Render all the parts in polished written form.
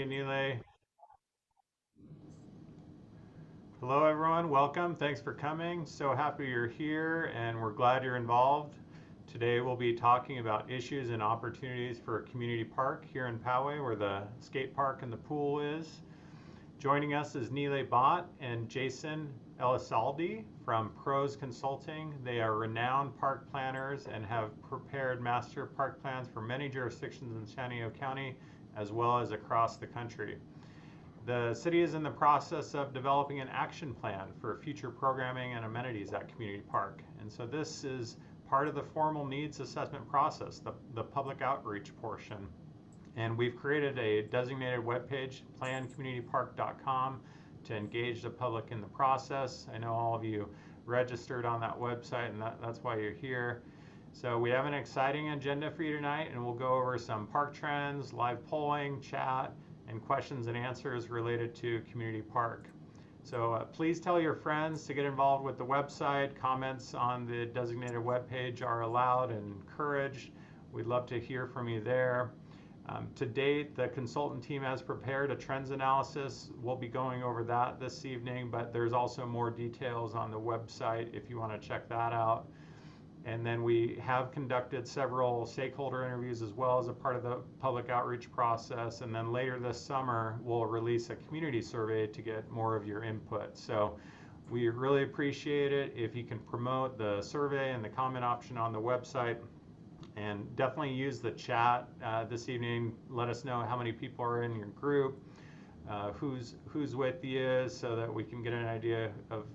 Nile. Hello, everyone. Welcome. Thanks for coming. So happy you're here, and we're glad you're involved. Today, we'll be talking about issues and opportunities for a community park here in Poway, where the skate park and the pool is. Joining us is Nile Bott and Jason Elisaldi from Pros Consulting. They are renowned park planners and have prepared master park plans for many jurisdictions in San Diego County, as well as across the country. The city is in the process of developing an action plan for future programming and amenities at Community Park. And so this is part of the formal needs assessment process, the public outreach portion. And we've created a designated webpage, plancommunitypark.com, to engage the public in the process. I know all of you registered on that website, and that's why you're here. So we have an exciting agenda for you tonight, and we'll go over some park trends, live polling, chat, and questions and answers related to Community Park. So please tell your friends to get involved with the website. Comments on the designated webpage are allowed and encouraged. We'd love to hear from you there. To date, the consultant team has prepared a trends analysis. We'll be going over that this evening, but there's also more details on the website if you want to check that out. And then we have conducted several stakeholder interviews as well as a part of the public outreach process. And then later this summer, we'll release a community survey to get more of your input. So we really appreciate it if you can promote the survey and the comment option on the website. And definitely use the chat this evening. Let us know how many people are in your group, who's with you, so that we can get an idea of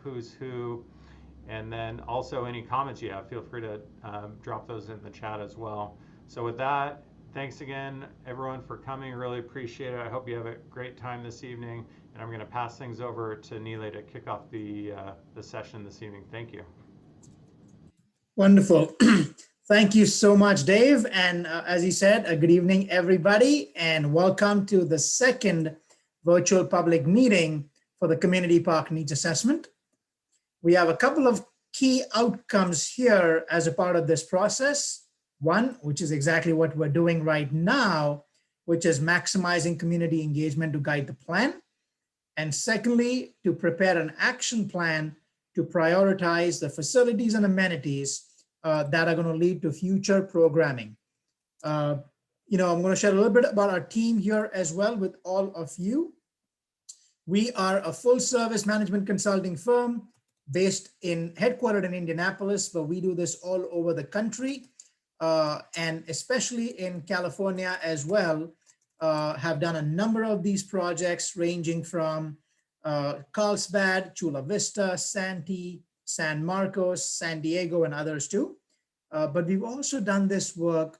who's who. And then also any comments you have, feel free to drop those in the chat as well. So with that, thanks again, everyone, for coming. Really appreciate it. I hope you have a great time this evening. And I'm going to pass things over to Nile to kick off the session this evening. Thank you. Wonderful. Thank you so much, Dave. And as he said, good evening, everybody, and welcome to the second virtual public meeting for the Community Park Needs Assessment. We have a couple of key outcomes here as a part of this process. One, which is exactly what we're doing right now, which is maximizing community engagement to guide the plan. And secondly, to prepare an action plan to prioritize the facilities and amenities that are going to lead to future programming. I'm going to share a little bit about our team here as well with all of you. We are a full service management consulting firm headquartered in Indianapolis, but we do this all over the country and especially in California as well. Have done a number of these projects ranging from Carlsbad, Chula Vista, Santee, San Marcos, San Diego, and others too. But we've also done this work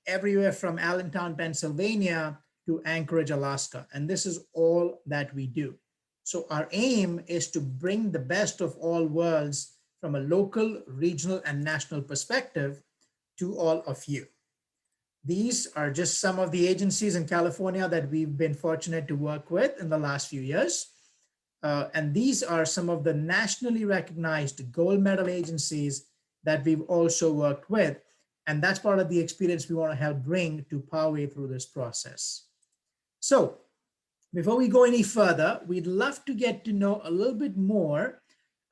everywhere from Allentown, Pennsylvania to Anchorage, Alaska. And this is all that we do. So our aim is to bring the best of all worlds from a local, regional, and national perspective to all of you. These are just some of the agencies in California that we've been fortunate to work with in the last few years. And these are some of the nationally recognized gold medal agencies that we've also worked with. And that's part of the experience we want to help bring to Poway through this process. So before we go any further, we'd love to get to know a little bit more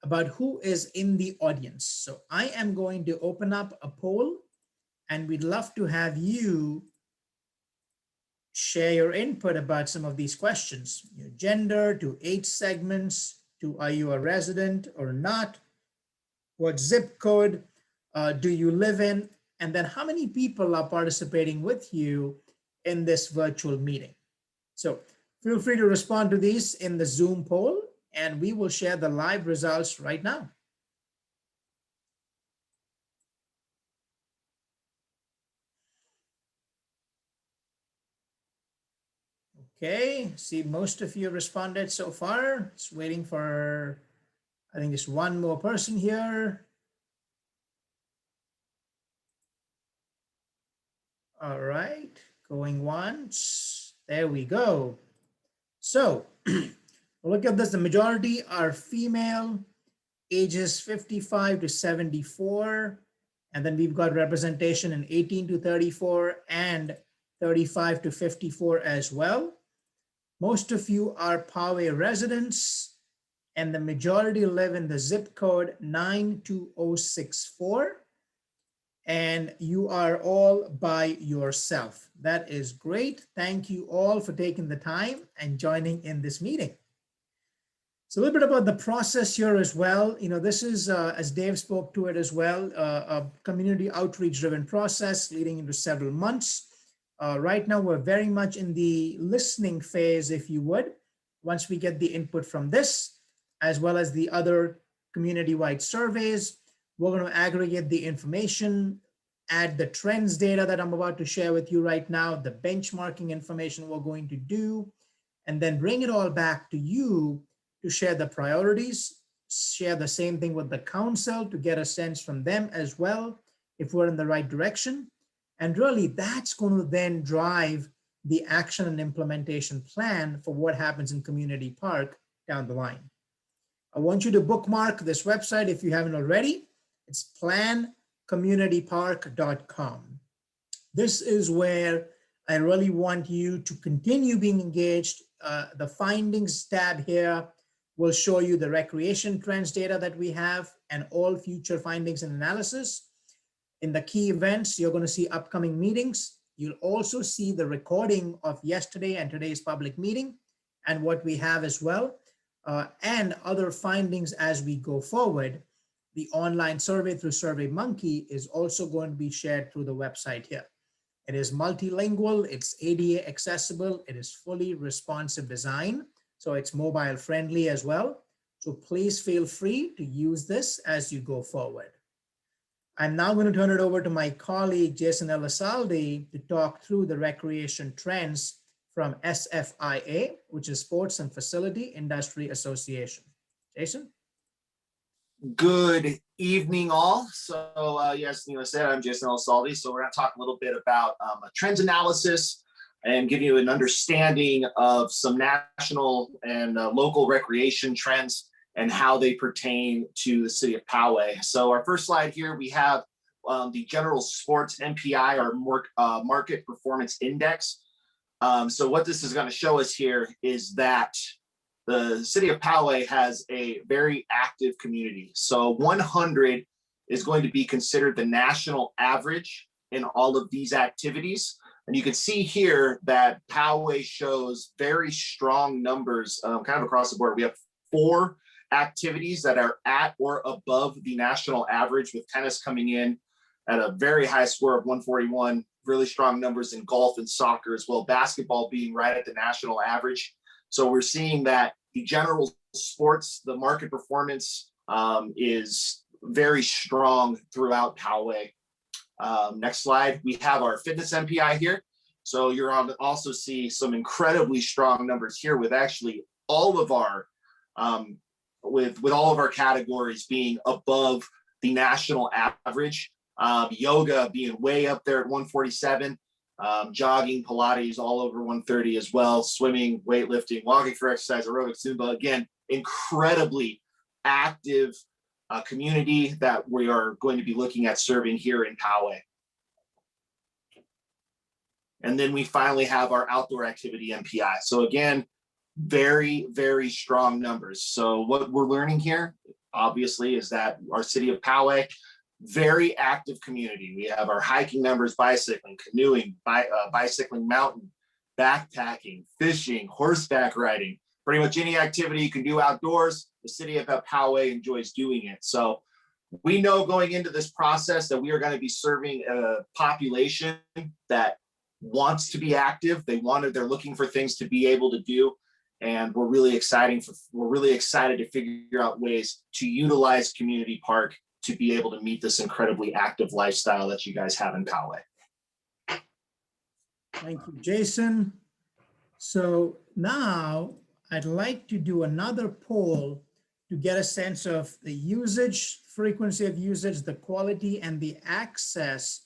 about who is in the audience. So I am going to open up a poll, and we'd love to have you share your input about some of these questions, your gender, to age segments, to are you a resident or not, what zip code do you live in, and then how many people are participating with you in this virtual meeting. So feel free to respond to these in the Zoom poll, and we will share the live results right now. Okay, see most of you responded so far. It's waiting for, I think there's one more person here. All right, going once. There we go. So look at this. The majority are female, ages 55 to 74. And then we've got representation in 18 to 34 and 35 to 54 as well. Most of you are Poway residents, and the majority live in the zip code 92064. And you are all by yourself. That is great. Thank you all for taking the time and joining in this meeting. So a little bit about the process here as well. This is, as Dave spoke to it as well, a community outreach driven process leading into several months. Right now, we're very much in the listening phase, if you would. Once we get the input from this, as well as the other community-wide surveys, we're going to aggregate the information, add the trends data that I'm about to share with you right now, the benchmarking information we're going to do, and then bring it all back to you to share the priorities, share the same thing with the council to get a sense from them as well, if we're in the right direction. And really, that's going to then drive the action and implementation plan for what happens in Community Park down the line. I want you to bookmark this website if you haven't already. It's plancommunitypark.com. This is where I really want you to continue being engaged. The findings tab here will show you the recreation trends data that we have and all future findings and analysis. In the key events, you're going to see upcoming meetings. You'll also see the recording of yesterday and today's public meeting and what we have as well, and other findings as we go forward. The online survey through SurveyMonkey is also going to be shared through the website here. It is multilingual, it's ADA accessible, it is fully responsive design, so it's mobile friendly as well. So please feel free to use this as you go forward. I'm now going to turn it over to my colleague, Jason Elizalde, to talk through the recreation trends from SFIA, which is Sports and Facility Industry Association. Jason? Good evening, all. So yes, Neela said, I'm Jason Elizalde. So we're going to talk a little bit about a trends analysis and give you an understanding of some national and local recreation trends and how they pertain to the city of Poway. So our first slide here, we have the General Sports MPI, or Market Performance Index. So what this is going to show us here is that the city of Poway has a very active community. So 100 is going to be considered the national average in all of these activities. And you can see here that Poway shows very strong numbers kind of across the board. We have 4 activities that are at or above the national average, with tennis coming in at a very high score of 141, really strong numbers in golf and soccer as well, basketball being right at the national average. So we're seeing that the general sports, the market performance is very strong throughout Poway. Next slide, we have our fitness MPI here. So you're on to also see some incredibly strong numbers here with actually all of our with all of our categories being above the national average. Yoga being way up there at 147. Jogging, Pilates, all over 130 as well. Swimming, weightlifting, walking for exercise, aerobics, Zumba. Again, incredibly active community that we are going to be looking at serving here in Poway. And then we finally have our outdoor activity MPI. So again, very, very strong numbers. So what we're learning here, obviously, is that our city of Poway, very active community. We have our hiking numbers, bicycling, canoeing, bicycling mountain, backpacking, fishing, horseback riding, pretty much any activity you can do outdoors, the city of Poway enjoys doing it. So we know going into this process that we are going to be serving a population that wants to be active. They're looking for things to be able to do. And we're really excited to figure out ways to utilize Community Park to be able to meet this incredibly active lifestyle that you guys have in Poway. Thank you, Jason. So now I'd like to do another poll to get a sense of the usage, frequency of usage, the quality, and the access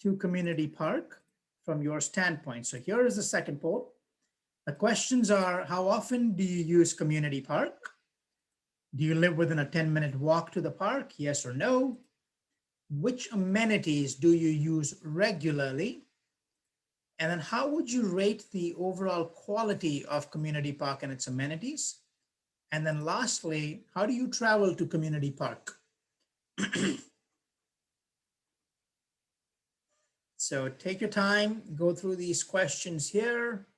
to Community Park from your standpoint. So here is the second poll. The questions are, how often do you use Community Park? Do you live within a 10-minute walk to the park? Yes or no? Which amenities do you use regularly? And then how would you rate the overall quality of Community Park and its amenities? And then lastly, how do you travel to Community Park? So take your time, go through these questions here.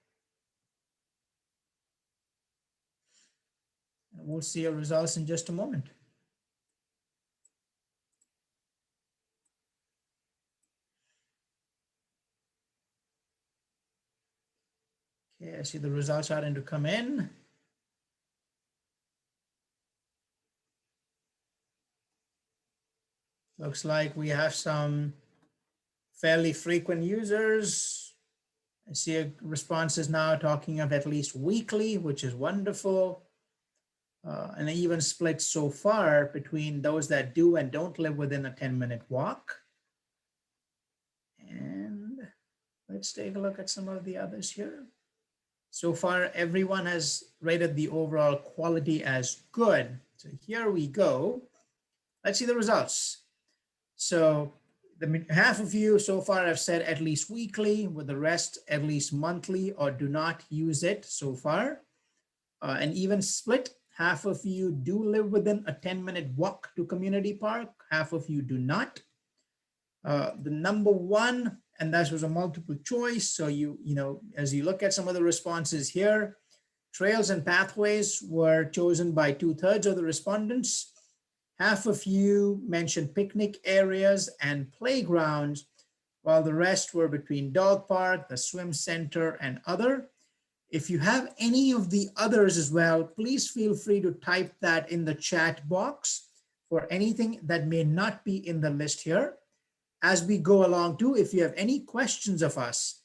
And we'll see your results in just a moment. Okay, I see the results starting to come in. Looks like we have some fairly frequent users. I see responses now talking of at least weekly, which is wonderful. And even split so far between those that do and don't live within a 10-minute walk. And let's take a look at some of the others here. So far, everyone has rated the overall quality as good. So here we go. Let's see the results. So half of you so far have said at least weekly, with the rest at least monthly or do not use it so far. An even split, half of you do live within a 10-minute walk to Community Park, half of you do not. The number one, and that was a multiple choice. So you know, as you look at some of the responses here, trails and pathways were chosen by 2/3 of the respondents. Half of you mentioned picnic areas and playgrounds, while the rest were between dog park, the swim center, and other. If you have any of the others as well, please feel free to type that in the chat box for anything that may not be in the list here. As we go along too, if you have any questions of us,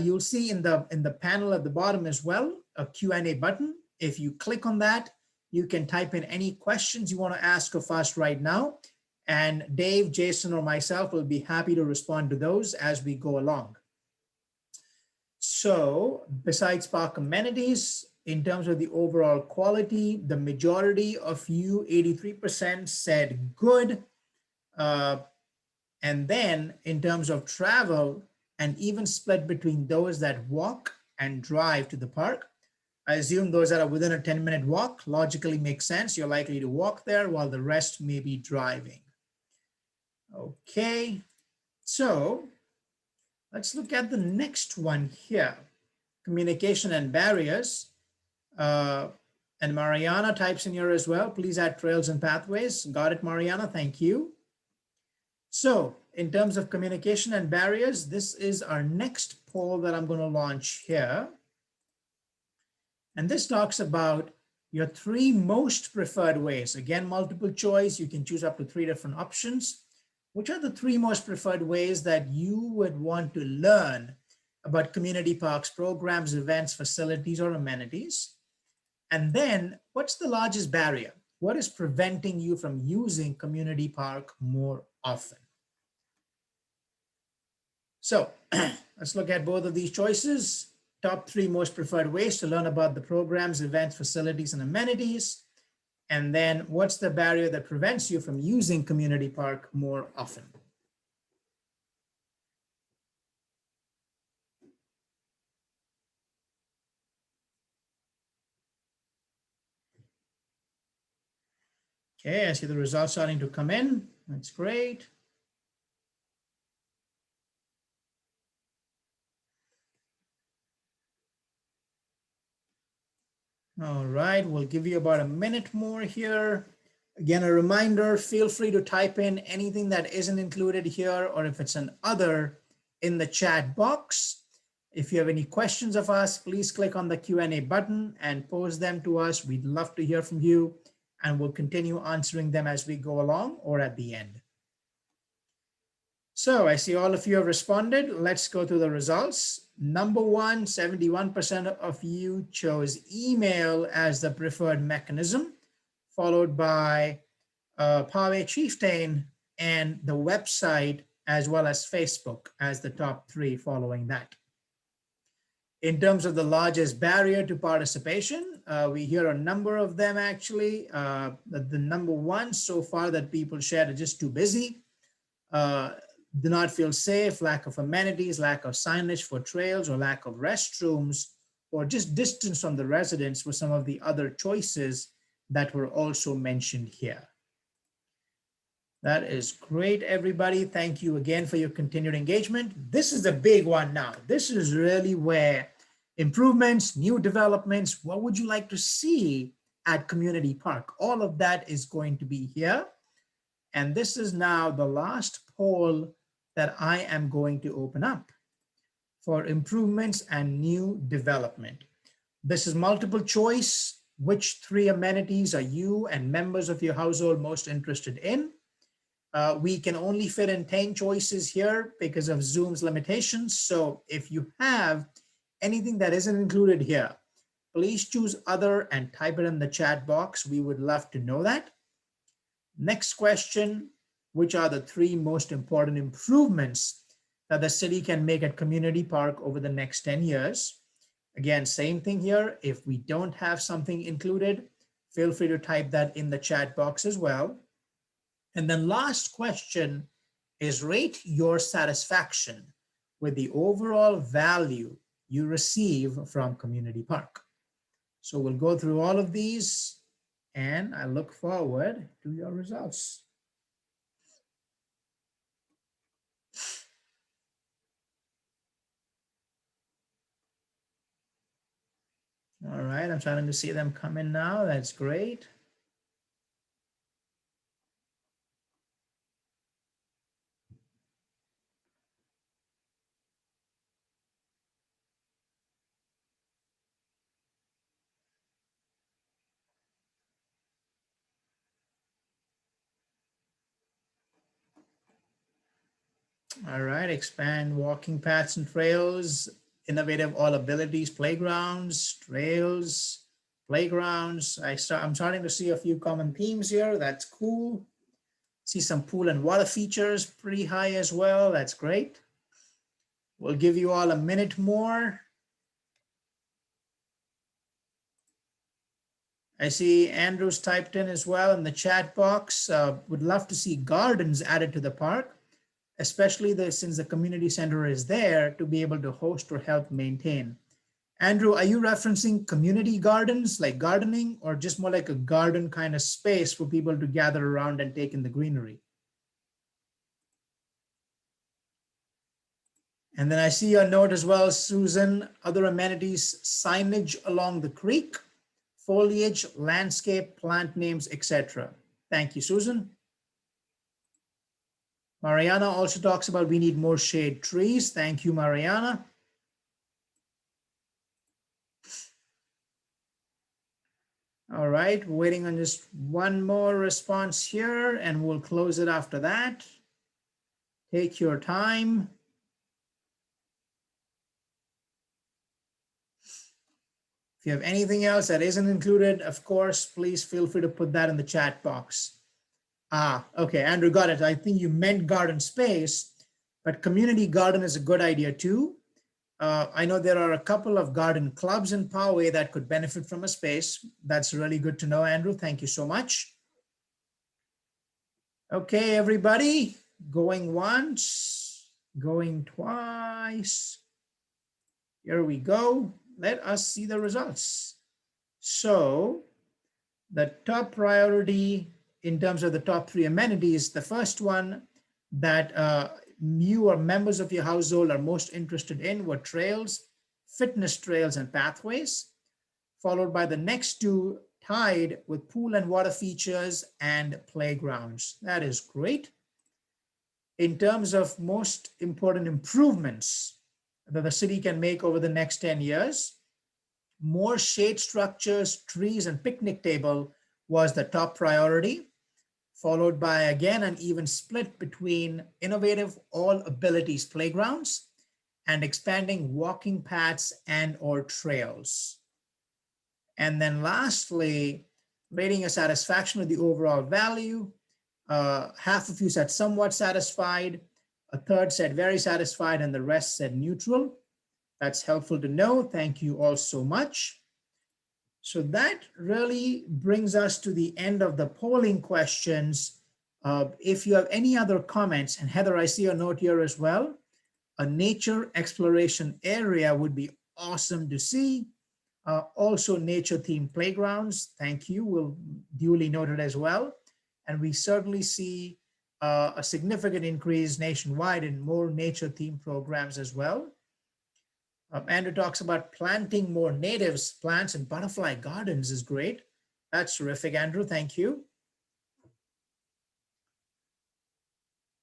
you'll see in the panel at the bottom as well, a Q&A button. If you click on that, you can type in any questions you want to ask of us right now. And Dave, Jason, or myself will be happy to respond to those as we go along. So besides park amenities, in terms of the overall quality, the majority of you, 83%, said good. And then in terms of travel, an even split between those that walk and drive to the park. I assume those that are within a 10-minute walk logically makes sense. You're likely to walk there while the rest may be driving. Okay, so let's look at the next one here. Communication and barriers. And Mariana types in here as well. Please add trails and pathways. Got it, Mariana, thank you. So in terms of communication and barriers, this is our next poll that I'm going to launch here. And this talks about your 3 most preferred ways. Again, multiple choice, you can choose up to 3 different options. Which are the 3 most preferred ways that you would want to learn about community parks, programs, events, facilities, or amenities? And then what's the largest barrier? What is preventing you from using community park more often? So let's look at both of these choices. Top 3 most preferred ways to learn about the programs, events, facilities, and amenities. And then what's the barrier that prevents you from using community park more often? Okay, I see the results starting to come in. That's great. All right, we'll give you about a minute more here. Again, a reminder, feel free to type in anything that isn't included here, or if it's an other, in the chat box. If you have any questions of us, please click on the Q&A button and pose them to us. We'd love to hear from you, and we'll continue answering them as we go along or at the end. So I see all of you have responded. Let's go through the results. Number one, 71% of you chose email as the preferred mechanism, followed by Poway Chieftain and the website, as well as Facebook as the top 3 following that. In terms of the largest barrier to participation, we hear a number of them actually. The number one so far that people shared are just too busy. do not feel safe, lack of amenities, lack of signage for trails, or lack of restrooms, or just distance from the residents were some of the other choices that were also mentioned here. That is great, everybody. Thank you again for your continued engagement. This is a big one now. This is really where improvements, new developments, what would you like to see at Community Park? All of that is going to be here. And this is now the last poll that I am going to open up for improvements and new development. This is multiple choice. Which 3 amenities are you and members of your household most interested in? We can only fit in 10 choices here because of Zoom's limitations. So if you have anything that isn't included here, please choose other and type it in the chat box. We would love to know that. Next question, which are the 3 most important improvements that the city can make at Community Park over the next 10 years? Again, same thing here. If we don't have something included, feel free to type that in the chat box as well. And then last question is rate your satisfaction with the overall value you receive from Community Park. So we'll go through all of these and I look forward to your results. All right, I'm starting to see them come in now. That's great. All right, expand walking paths and trails, innovative all abilities, playgrounds, trails, playgrounds. I'm starting to see a few common themes here. That's cool. See some pool and water features pretty high as well. That's great. We'll give you all a minute more. I see Andrew's typed in as well in the chat box. Would love to see gardens added to the park, especially since the community center is there to be able to host or help maintain. Andrew, are you referencing community gardens like gardening or just more like a garden kind of space for people to gather around and take in the greenery? And then I see your note as well, Susan, other amenities, signage along the creek, foliage, landscape, plant names, etc. Thank you, Susan. Mariana also talks about we need more shade trees. Thank you, Mariana. All right, waiting on just one more response here and we'll close it after that. Take your time. If you have anything else that isn't included, of course, please feel free to put that in the chat box. Okay, Andrew got it. I think you meant garden space, but community garden is a good idea too. I know there are a couple of garden clubs in Poway that could benefit from a space. That's really good to know, Andrew. Thank you so much. Okay, everybody, going once, going twice. Here we go. Let us see the results. So the top priority in terms of the top 3 amenities, the first one that you or members of your household are most interested in were trails, fitness trails and pathways, followed by the next 2 tied with pool and water features and playgrounds. That is great. In terms of most important improvements that the city can make over the next 10 years, more shade structures, trees, and picnic table was the top priority, followed by, again, an even split between innovative all abilities playgrounds and expanding walking paths and or trails. And then lastly, rating a satisfaction with the overall value. Half of you said somewhat satisfied, a third said very satisfied, and the rest said neutral. That's helpful to know. Thank you all so much. So that really brings us to the end of the polling questions. If you have any other comments, and Heather, I see a note here as well, a nature exploration area would be awesome to see. Also nature themed playgrounds, thank you, will duly noted as well. And we certainly see a significant increase nationwide in more nature themed programs as well. Andrew talks about planting more natives, plants and butterfly gardens is great. That's terrific, Andrew, thank you.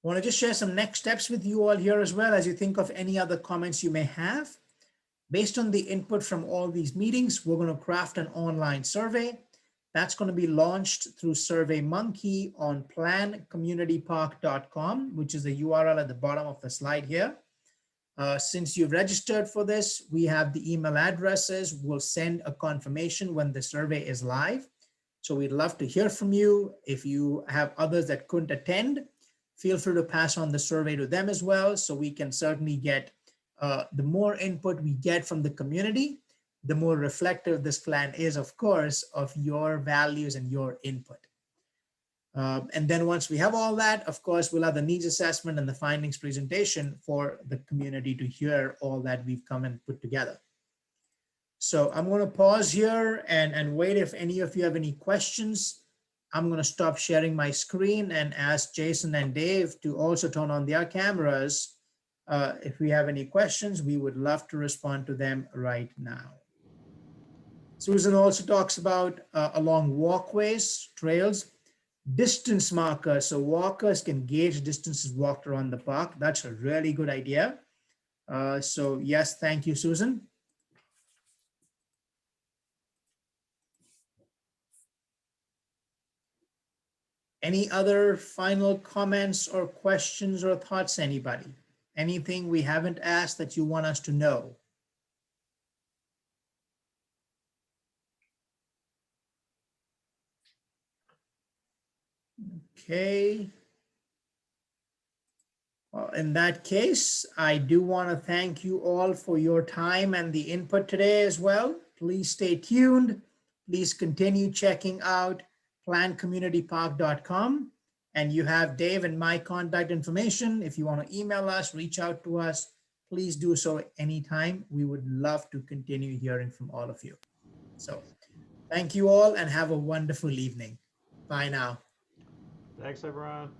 Want to just share some next steps with you all here as well as you think of any other comments you may have. Based on the input from all these meetings, we're going to craft an online survey. That's going to be launched through SurveyMonkey on plancommunitypark.com, which is the URL at the bottom of the slide here. Since you've registered for this, we have the email addresses. We'll send a confirmation when the survey is live. So we'd love to hear from you. If you have others that couldn't attend, feel free to pass on the survey to them as well, so we can certainly get the more input we get from the community, the more reflective this plan is, of course, of your values and your input. And then once we have all that, of course, we'll have the needs assessment and the findings presentation for the community to hear all that we've come and put together. So I'm going to pause here and wait. If any of you have any questions, I'm going to stop sharing my screen and ask Jason and Dave to also turn on their cameras. If we have any questions, we would love to respond to them right now. Susan also talks about along walkways, trails, distance markers, so walkers can gauge distances walked around the park. That's a really good idea. So yes, thank you, Susan. Any other final comments or questions or thoughts, anybody? Anything we haven't asked that you want us to know? Okay. Well, in that case, I do want to thank you all for your time and the input today as well. Please stay tuned. Please continue checking out plancommunitypark.com. And you have Dave and my contact information. If you want to email us, reach out to us, please do so anytime. We would love to continue hearing from all of you. So thank you all and have a wonderful evening. Bye now. Thanks, everyone.